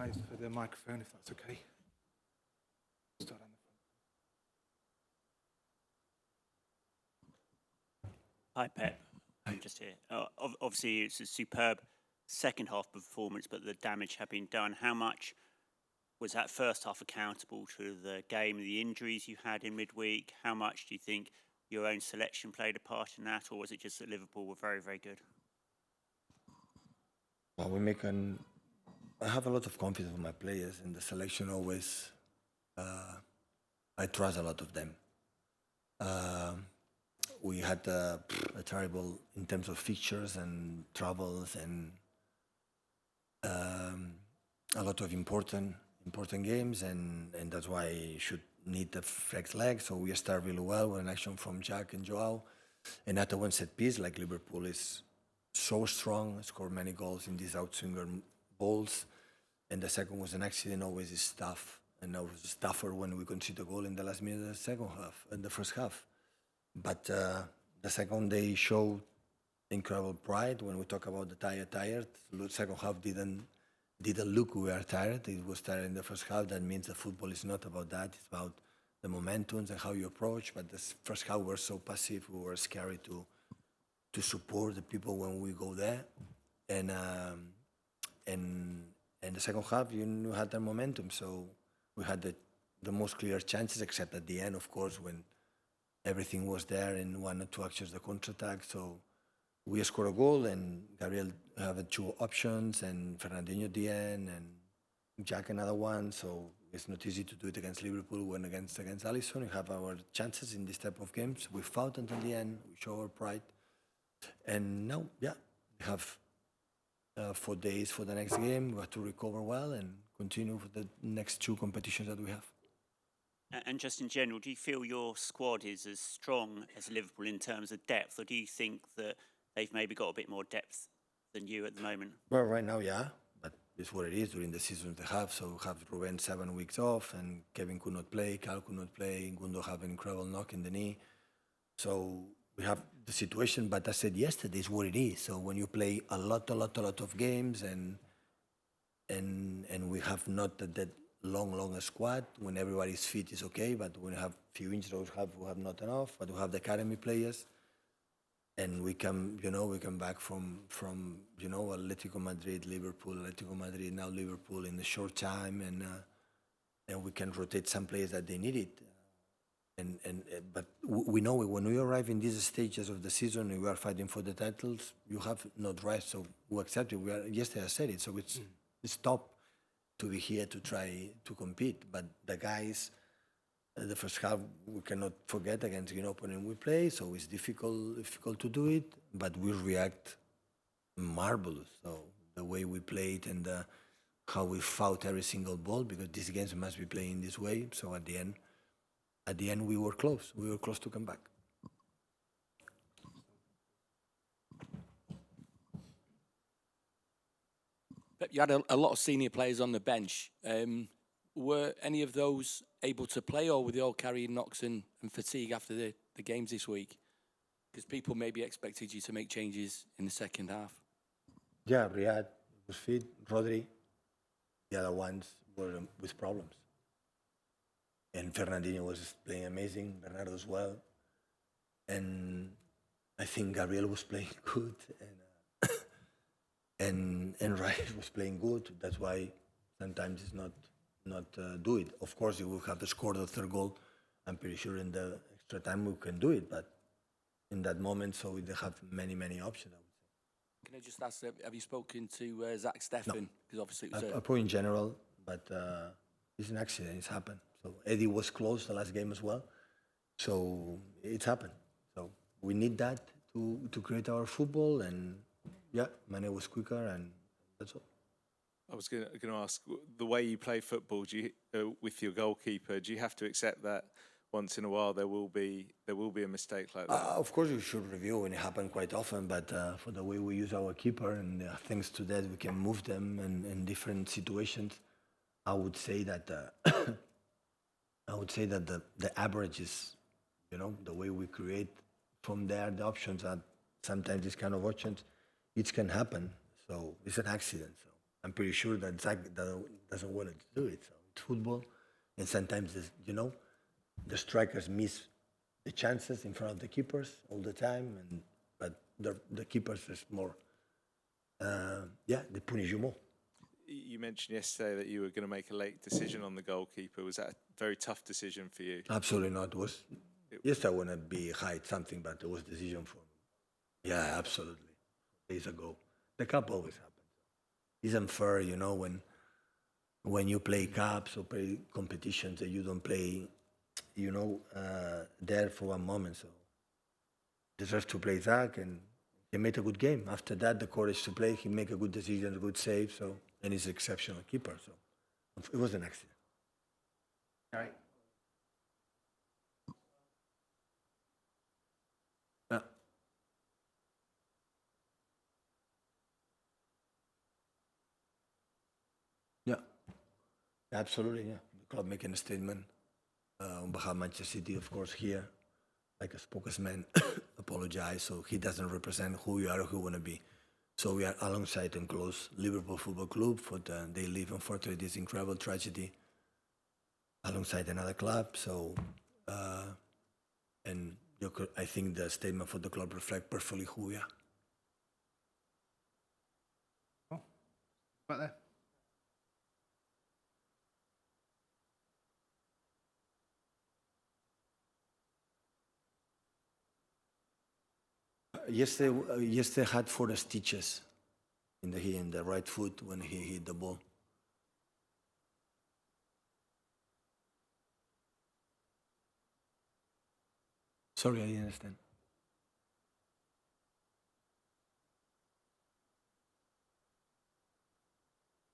guys for the microphone, if that's okay. Start on the Hi, Pep. I'm just here. Obviously, it's a superb second half performance, but the damage had been done. How much was that first half accountable to the game, the injuries you had in midweek? How much do you think your own selection played a part in that, or was it just that Liverpool were very, very good? Well, I have a lot of confidence in my players, and the selection always, I trust a lot of them. We had a terrible in terms of fixtures and travels and a lot of important games, and that's why you should need the flex leg. So we start really well with an action from Jack and Joao, and at the one set piece, like Liverpool is so strong, scored many goals in these outswinger balls, and the second was an accident. Always is tough, and it was tougher when we conceded a goal in the last minute of the second half, in the first half. But the second they showed incredible pride. When we talk about the tired, the second half didn't look we were tired. It was tired in the first half. That means the football is not about that. It's about the momentums and how you approach. But the first half were so passive. We were scary to support the people when we go there, and the second half you had the momentum. So we had the most clear chances, except at the end, of course, when everything was there and one or two actions the counter-attack. So we scored a goal, and Gabriel had two options, and Fernandinho at the end, and Jack another one. So it's not easy to do it against Liverpool when against Alisson. We have our chances in this type of games. We fought until the end. We show our pride. And now, we have 4 days for the next game. We have to recover well and continue for the next two competitions that we have. And just in general, do you feel your squad is as strong as Liverpool in terms of depth, or do you think that they've maybe got a bit more depth than you at the moment? Well, right now, but it's what it is during the season they have. So we have Ruben 7 weeks off, and Kevin could not play, Cal could not play, Gundo have an incredible knock in the knee. So we have the situation, but I said yesterday is what it is. So when you play a lot of games, and we have not that long squad, when everybody's fit is okay, but when we have few injuries, we have not enough. But we have the academy players, and we come back from Atletico Madrid, Liverpool, Atletico Madrid, now Liverpool in a short time, and we can rotate some players that they need it. But we know when we arrive in these stages of the season and we are fighting for the titles, you have not rest, so we accept it. Yesterday I said it, so it's top to be here to try to compete. But the guys, the first half we cannot forget against the opponent we play, so it's difficult to do it. But we react marvelous. So the way we played and how we fought every single ball, because these games must be playing this way. So at the end, we were close. We were close to come back. Pep, you had a lot of senior players on the bench. Were any of those able to play, or were they all carrying knocks and fatigue after the games this week? Because people maybe expected you to make changes in the second half. Yeah, Riyad was fit, Rodri. The other ones were with problems. And Fernandinho was playing amazing, Bernardo as well. And I think Gabriel was playing good, and Rice was playing good. That's why sometimes it's not do it. Of course, if we have to score the third goal, I'm pretty sure in the extra time we can do it. But in that moment, so we have many options, I would say. Can I just ask, have you spoken to Zack Steffen? Because obviously it was I put in general, but it's an accident. It's happened. So Eddie was close the last game as well. So it's happened. So we need that to create our football, and Mane was quicker, and that's all. I was going to ask, the way you play football, with your goalkeeper, do you have to accept that once in a while there will be a mistake like that? Of course, you should review, and it happens quite often. But for the way we use our keeper, and thanks to that, we can move them in different situations. I would say that the average is, the way we create from there the options are sometimes these kind of options. It can happen. So it's an accident. So I'm pretty sure that Zack doesn't want to do it. So it's football, and sometimes the strikers miss the chances in front of the keepers all the time, but the keepers is more. They punish you more. You mentioned yesterday that you were going to make a late decision on the goalkeeper. Was that a very tough decision for you? Absolutely not. Yes, I want to hide something, but it was decision for me. Yeah, absolutely. Days ago, the cup always happens. It's unfair, when you play cups or play competitions that you don't play, there for one moment. So deserves to play Zach, and he made a good game. After that, the courage to play, he make a good decision, a good save. So, and he's an exceptional keeper. So it was an accident. All right. Yeah. Yeah. Absolutely. Yeah. The club making a statement on behalf of Manchester City, of course, here, like a spokesman, apologize. So he doesn't represent who you are or who you want to be. So we are alongside and close Liverpool Football Club for they live unfortunately this incredible tragedy alongside another club. So, and I think the statement for the club reflects perfectly who we are. Oh, right there. Yesterday had 4 stitches in the right foot when he hit the ball. Sorry, I didn't understand.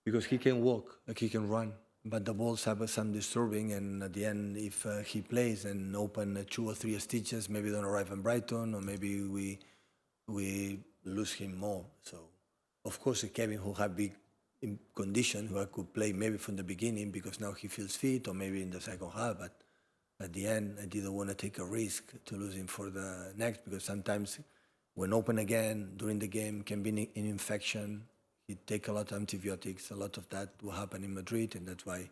Because he can walk, like he can run, but the balls have some disturbing, and at the end, if he plays and open 2 or 3 stitches, maybe don't arrive in Brighton, or maybe we lose him more. So, of course, Kevin, who had big condition, who I could play maybe from the beginning because now he feels fit, or maybe in the second half, but at the end, I didn't want to take a risk to lose him for the next, because sometimes when open again during the game can be an infection. He take a lot of antibiotics. A lot of that will happen in Madrid, and that's why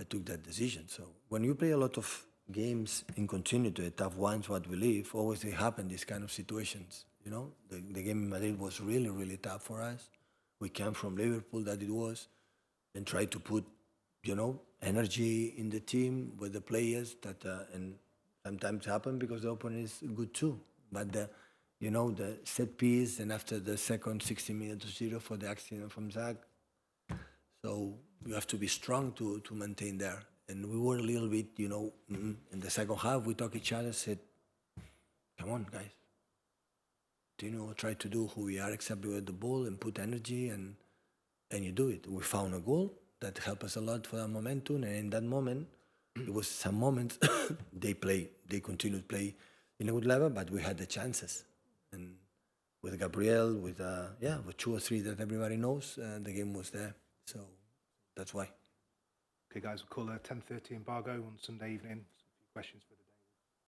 I took that decision. So when you play a lot of games in continuity, tough ones, what we live, always they happen, these kind of situations. The game in Madrid was really, really tough for us. We came from Liverpool, that it was, and tried to put, energy in the team with the players that, and sometimes happen because the opponent is good too. But the set piece, and after the second 60 minutes to 0 for the accident from Zack. So you have to be strong to maintain there. And we were a little bit, in the second half, we talked each other, said, come on, guys. Try to do who we are, except with the ball, and put energy, and you do it. We found a goal that helped us a lot for that momentum, and in that moment, it was some moments they continued to play in a good level, but we had the chances. And with Gabriel, with 2 or 3 that everybody knows, the game was there. So that's why. Okay, guys, we'll call a 10:30 embargo on Sunday evening. So a few questions for